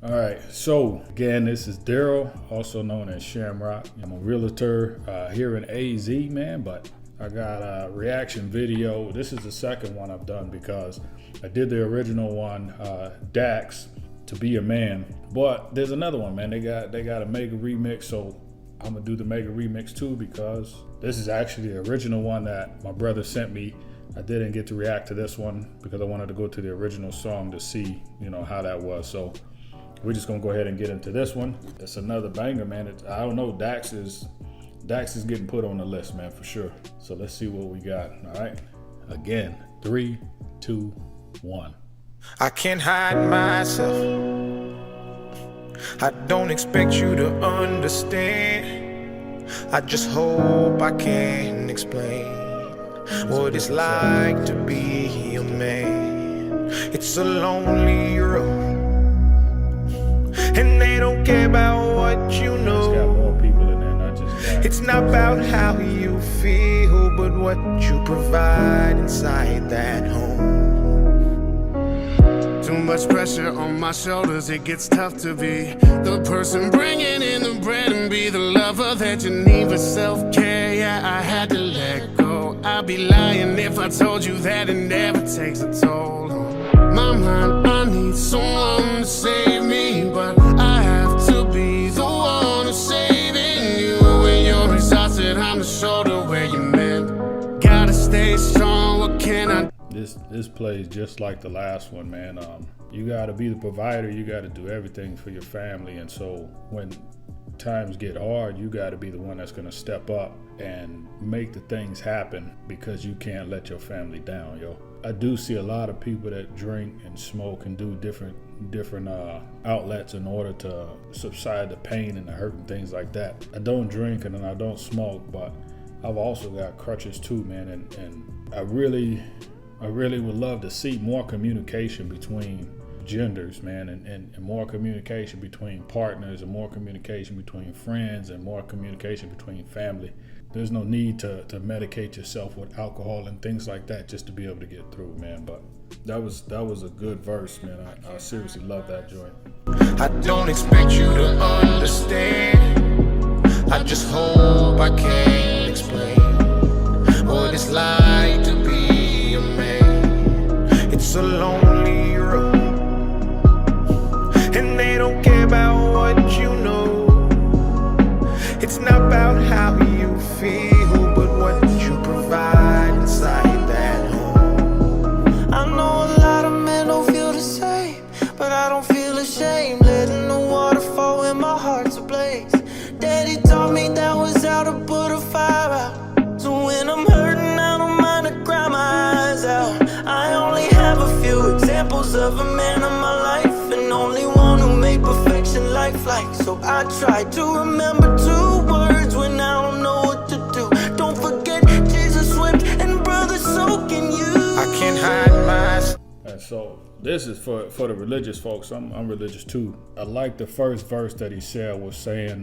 All right, so again, this is Darrell, also known as Shamrock. I'm a realtor here in AZ, man, but I got a reaction video. This is the second one I've done because I did the original one, Dax, To Be a Man. But there's another one, man. They got a mega remix, so I'm gonna do the mega remix too because this is actually the original one that my brother sent me. I didn't get to react to this one because I wanted to go to the original song to see, how that was. So we're just gonna go ahead and get into this one. It's another banger, man. I don't know, Dax is getting put on the list, man, for sure. So let's see what we got. All right, again, 3, 2, 1. I can't hide myself. I don't expect you to understand. I just hope I can explain what it's like to be a man. It's a lonely road, and they don't care about what you know. It's got more people in there, not just that. It's not about how you feel, but what you provide inside that home. Too much pressure on my shoulders, it gets tough to be the person bringing in the bread and be the lover that you need for self-care. Yeah, I had to let go. I'd be lying if I told you that it never takes a toll on my mind. I need someone to save me, but I have to be the one who's saving you. When you're exhausted, I'm the shoulder where you mend. Gotta stay strong, what can I do? This plays just like the last one, man. You gotta be the provider. You gotta do everything for your family. And so when times get hard, you gotta be the one that's gonna step up and make the things happen because you can't let your family down, yo. I do see a lot of people that drink and smoke and do different outlets in order to subside the pain and the hurt and things like that. I don't drink and I don't smoke, but I've also got crutches too, man. And I really would love to see more communication between genders, man, and more communication between partners and more communication between friends and more communication between family. There's no need to medicate yourself with alcohol and things like that just to be able to get through, man. But that was a good verse, man. I seriously love that joint. I don't expect you to understand. I just hope I can explain what it's like to be a man. It's a lonely road, and they don't care about what you know. It's not about how you feel, but what you provide inside that home. I know a lot of men don't feel the same, but I don't feel ashamed letting the water fall when my heart's ablaze. Daddy taught me that was how to put a fire out. So when I'm hurting, I don't mind to cry my eyes out. I only have a few examples of a man in my life, and only one who made perfection lifelike. So I try to remember 2 words when I don't know what to do. Don't forget Jesus wept, and brother, so can you. I can't hide my. And so this is for the religious folks. I'm religious too. I like the first verse that he said was saying,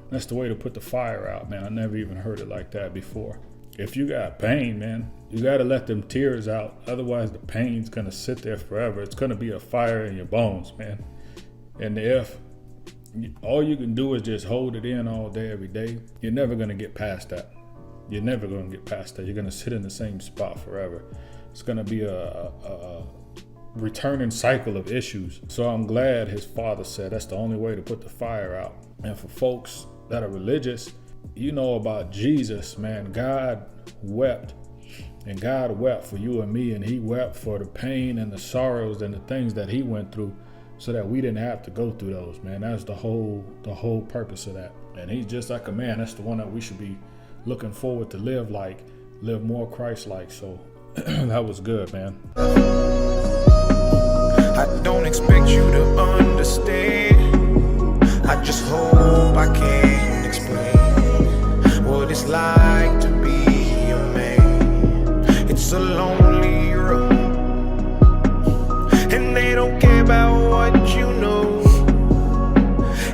that's the way to put the fire out, man. I never even heard it like that before. If you got pain, man, you got to let them tears out. Otherwise, the pain's going to sit there forever. It's going to be a fire in your bones, man. And if all you can do is just hold it in all day, every day, you're never going to get past that. You're never going to get past that. You're going to sit in the same spot forever. It's going to be a returning cycle of issues. So I'm glad his father said that's the only way to put the fire out. And for folks that are religious, you know about Jesus, man. God wept, and God wept for you and me, and he wept for the pain and the sorrows and the things that he went through so that we didn't have to go through those, man. That's the whole purpose of that. And he's just like a man. That's the one that we should be looking forward to live more Christ-like. So that was good, man. I don't expect you to understand. I just hope I can explain what it's like to be a man. It's a lonely road, and they don't care about what you know.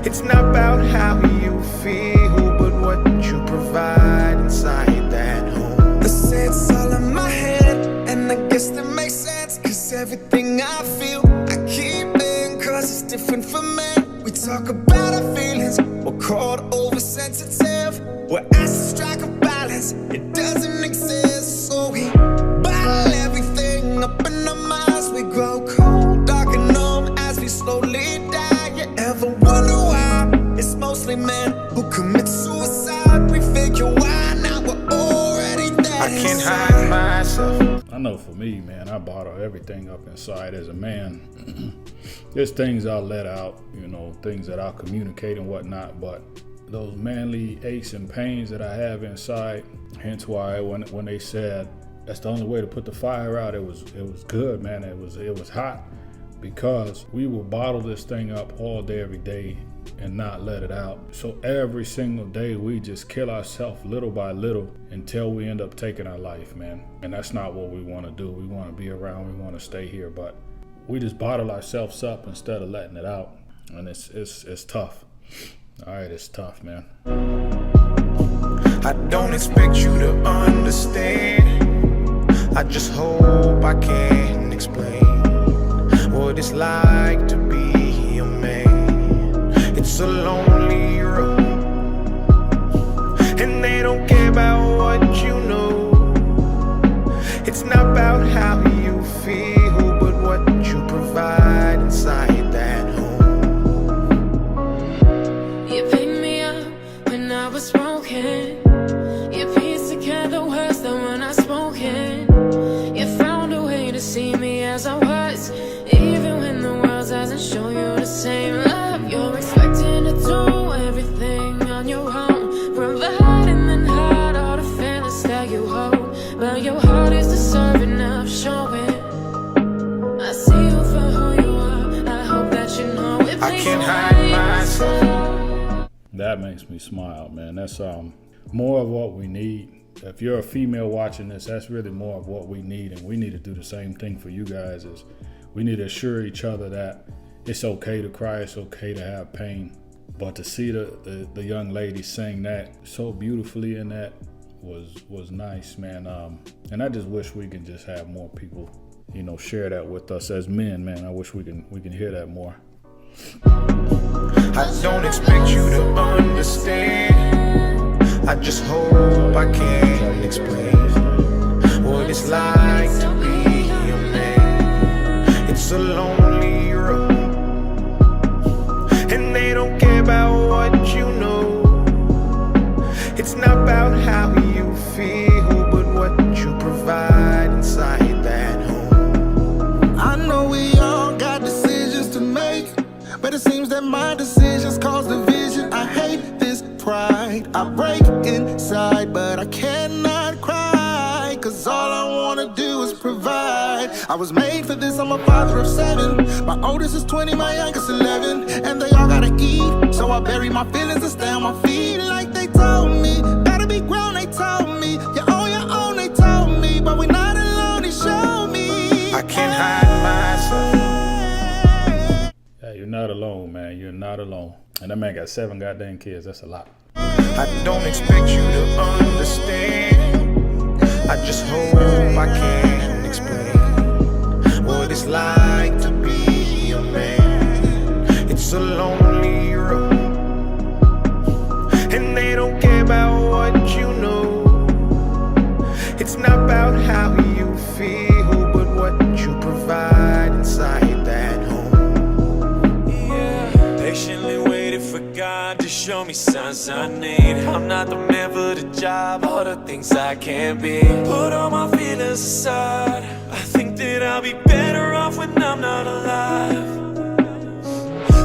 It's not about how you feel, but what you provide inside that home. They say it's all in my head, and I guess that makes sense, 'cause everything I feel, I keep in, 'cause it's different for men. We talk about our feelings, we're called oversensitive. We're asked to strike a balance, it doesn't exist. So we bottle everything up in our minds. We grow cold, dark and numb as we slowly die. You ever wonder why it's mostly men who commit suicide? We figure why now we're already dead. I can't hide myself. I know for me, man, I bottle everything up inside as a man. There's things I'll let out, you know, things that I'll communicate and whatnot, but those manly aches and pains that I have inside, hence why when they said that's the only way to put the fire out, it was good, man. It was hot, because we will bottle this thing up all day, every day, and not let it out. So every single day we just kill ourselves little by little until we end up taking our life, man. And that's not what we want to do. We want to be around, we want to stay here, but we just bottle ourselves up instead of letting it out. And it's tough. All right, it's tough, man. I don't expect you to understand. I just hope I can explain what it's like to be a man. It's a lonely road, and they don't care about what you know. It's not about how you feel, but what you provide inside that home. You picked me up when I was broken. You pieced together words that were not spoken. You found a way to see me as I was, even when the world doesn't show you the same love. You're expecting to do everything on your own, provide and then hide all the feelings that you hold. But your heart is deserving of showing. I see you for who you are. I hope that you know it. I can't hide myself. That makes me smile, man. That's more of what we need. If you're a female watching this, that's really more of what we need, and we need to do the same thing for you guys. Is we need to assure each other that it's okay to cry, it's okay to have pain. But to see the young lady sing that so beautifully, and that was nice, man. And I just wish we can just have more people, you know, share that with us as men, man. I wish we can hear that more. I don't expect you to understand. I just hope I can explain what it's like to be a man. It's a lonely road, and they don't care about what you know. It's not about how you feel, but what you provide inside that home. I know we all got decisions to make, but it seems that my decisions cause division. I hate this pride. I break inside, but I cannot cry, cause all I wanna do is provide. I was made for this, I'm a father of 7. My oldest is 20, my youngest 11, and they all gotta eat. So I bury my feelings and stay on my feet like they told me. Gotta be grown, they told me. You're on your own, they told me. But we're not alone, they showed me. I can't hide myself. Hey, you're not alone, man. You're not alone. And that man got 7 goddamn kids. That's a lot. I don't expect you to understand. I just hope I can explain what it's like to be a man. It's a lonely road, and they don't care about what you know. It's not about how you feel, but what you provide inside that home. Yeah, patiently waited for God to show me signs I need. I'm not the man for the job, all the things I can't be. Put all my feelings aside, I think that I'll be better off when I'm not alive.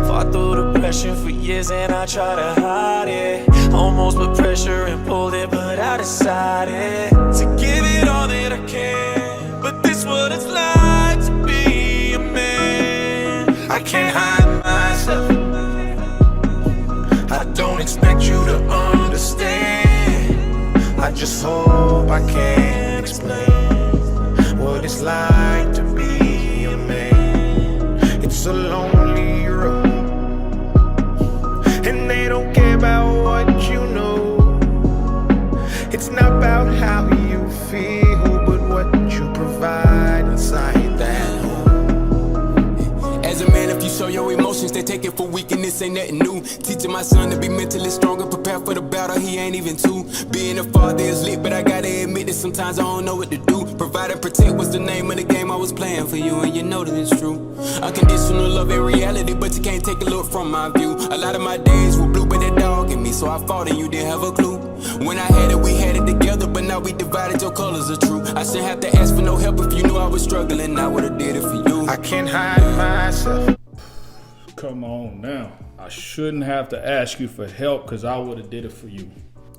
Fought through the pressure for years and I try to hide it. Almost put pressure and pulled it, but I decided to give it all that I can. But this what it's like to be a man. I can't hide myself. I don't expect you to understand. I just hope I can explain what it's like to be a man. It's a lonely road, and they don't care about what you know. It's not about how you feel, but what you provide inside that home. As a man, if you show your emotions, they take taking for weakness ain't nothing new. Teaching my son to be mentally strong and prepare for the battle, he ain't even two. Being a father is lit, but I gotta admit that sometimes I don't know what to do. Provide and protect was the name of the game I was playing for you, and you know that it's true. Unconditional love and reality, but you can't take a look from my view. A lot of my days were blue, but that dog in me, so I fought and you didn't have a clue. When I had it, we had it together, but now we divided, your colors are true. I shouldn't have to ask for no help if you knew I was struggling, I would've did it for you. I can't hide myself. Come on now. I shouldn't have to ask you for help because I would have did it for you.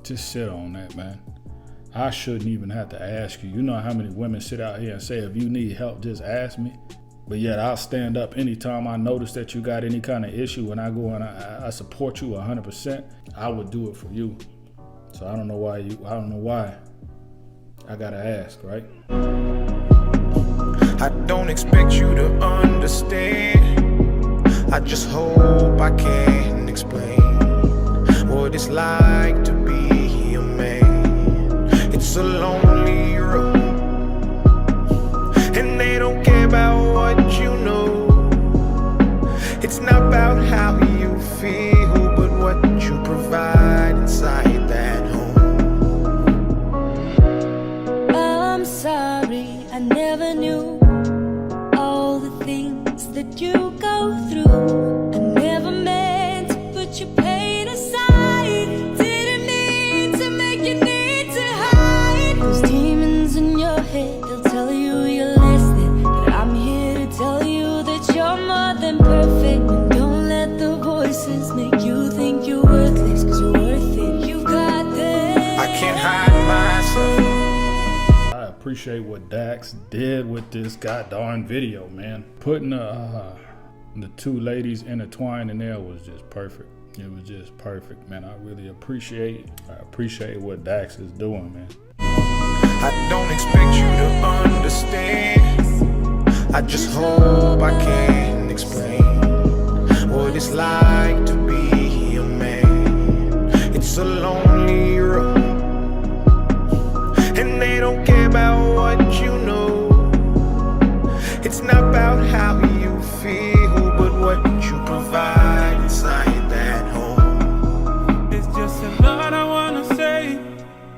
Just sit on that, man. I shouldn't even have to ask you. You know how many women sit out here and say, if you need help, just ask me. But yet I'll stand up anytime I notice that you got any kind of issue. When I go and I support you 100%, I would do it for you. So I don't know why I gotta ask, right? I don't expect you to understand. I just hope I can explain what it's like to be a man. It's a lonely road, and they don't care about what you know. It's not about how you feel, but what you provide inside that home. I'm sorry, I never knew all the things that you go through. I never meant to put your pain aside. Didn't mean to make you need to hide. Those demons in your head, they'll tell you you're less than, but I'm here to tell you that you're more than perfect. And don't let the voices make you think you're worthless, cause you're worth it. You got this. I can't hide myself. I appreciate what Dax did with this goddamn video, man. Putting the two ladies intertwined in there was just perfect. It was just perfect, man. I really appreciate what Dax is doing, man. I don't expect you to understand. I just hope I can explain what it's like to be a man. It's a lonely road, and they don't care about what you know. It's not about how you feel, but what you provide inside that home. It's just a lot I wanna say.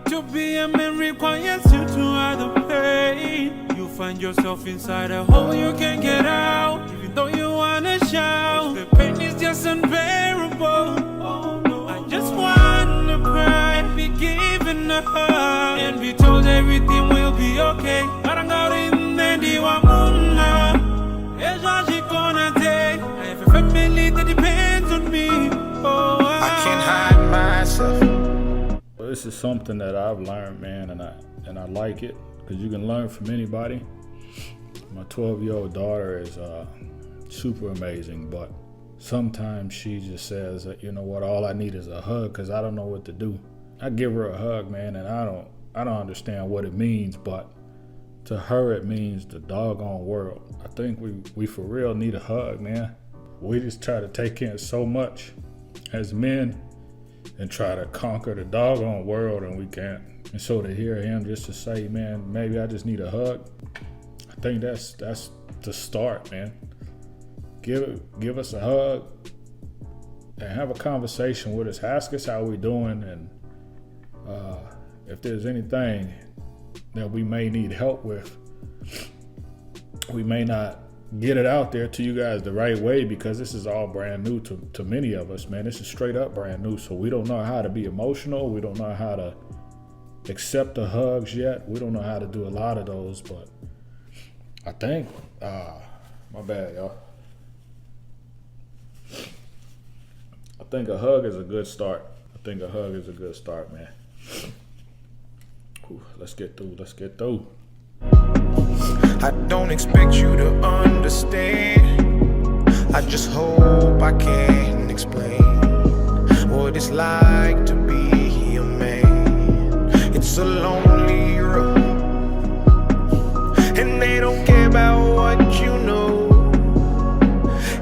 To be a man requires you to hide the pain. You find yourself inside a hole you can't get out, even though you wanna shout. The pain is just unbearable. Oh no, I just wanna cry, be given a hug, and be told everything will be okay. I have a family that depends on me. Oh, I can't hide myself. This is something that I've learned, man, and I like it because you can learn from anybody. My 12-year-old daughter is super amazing, but sometimes she just says, you know what, all I need is a hug because I don't know what to do. I give her a hug, man, and I don't understand what it means, but to her it means the doggone world. I think we for real need a hug, man. We just try to take in so much as men and try to conquer the doggone world, and we can't. And so to hear him just to say, man, maybe I just need a hug, I think that's the start, man. Give us a hug and have a conversation with us. Ask us how we doing, and if there's anything that we may need help with. We may not get it out there to you guys the right way because this is all brand new to many of us, man. This is straight up brand new, so we don't know how to be emotional. We don't know how to accept the hugs yet. We don't know how to do a lot of those, but I think, my bad, y'all. I think a hug is a good start. Man. Whew, let's get through. I don't expect you to understand. I just hope I can explain what it's like to be a man. It's a lonely road, and they don't care about what you know.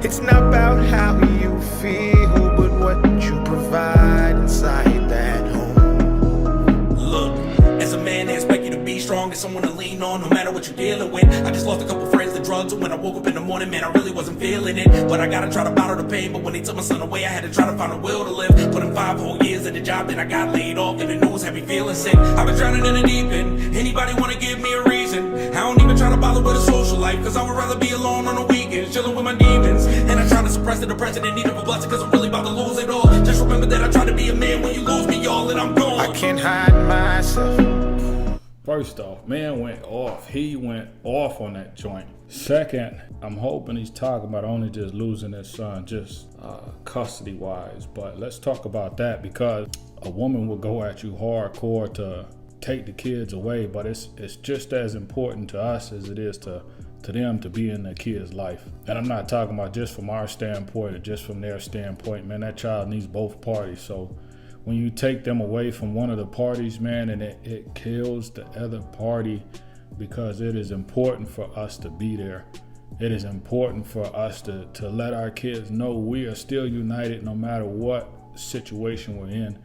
It's not about how you feel, but what you provide inside that home. Look, as a man, they expect you to be strong and someone to lean on, no matter what you're dealing with. I just lost a couple friends to drugs, and when I woke up in the morning, man, I really wasn't feeling it. But I gotta try to bottle the pain, but when they took my son away, I had to try to find a will to live. Put in 5 whole years at the job, then I got laid off, and the news had me feeling sick. I've been drowning in the deep end. Anybody wanna give me a reason? I don't even try to bother with a social life, cause I would rather be alone on the weekends, chilling with my demons. And I try to suppress the depression and need of a blessing, cause I'm really about to lose it all. Just remember that I try to be a man when you lose me, y'all, and I'm gone. I can't hide myself. First off, man went off. He went off on that joint. Second, I'm hoping he's talking about only just losing his son, just custody-wise. But let's talk about that, because a woman will go at you hardcore to take the kids away, but it's just as important to us as it is to them to be in their kid's life. And I'm not talking about just from our standpoint or just from their standpoint, man. That child needs both parties. So when you take them away from one of the parties, man, and it kills the other party, because it is important for us to be there. It is important for us to let our kids know we are still united no matter what situation we're in.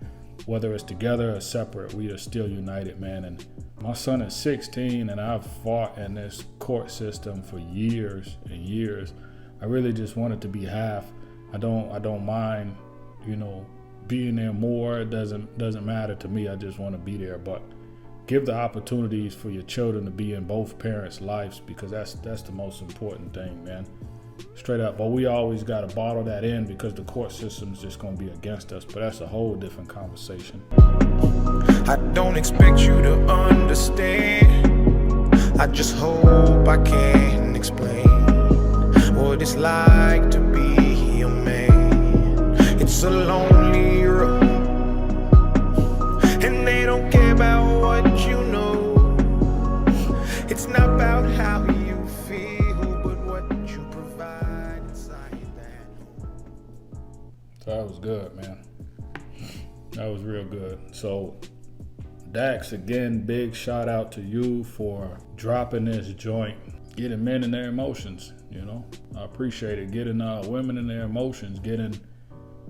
Whether it's together or separate, we are still united, man. And my son is 16, and I've fought in this court system for years and years. I really just want it to be half. I don't mind, being there more. It doesn't matter to me. I just want to be there. But give the opportunities for your children to be in both parents' lives, because that's the most important thing, man. Straight up. But we always got to bottle that in because the court system is just going to be against us. But that's a whole different conversation. I don't expect you to understand. I just hope I can explain what it's like to be a man. It's a lonely road, and they don't care about what you know. It's not about how you feel, but what you provide inside that. So that was good, man. That was real good. So Dax, again, big shout out to you for dropping this joint, getting men in their emotions. I appreciate it. Getting women in their emotions, getting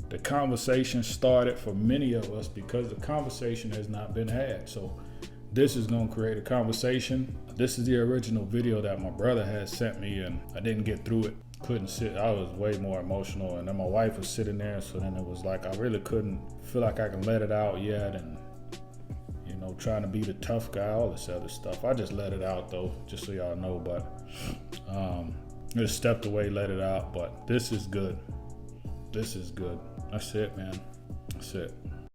the conversation started for many of us, because the conversation has not been had. So this is going to create a conversation. This is the original video that my brother had sent me, and I didn't get through it. Couldn't sit. I was way more emotional, and then my wife was sitting there, so then it was like I really couldn't feel like I can let it out yet, and trying to be the tough guy, all this other stuff. I just let it out though, just so y'all know. But just stepped away, let it out. But this is good. This is good. That's it, man. That's it.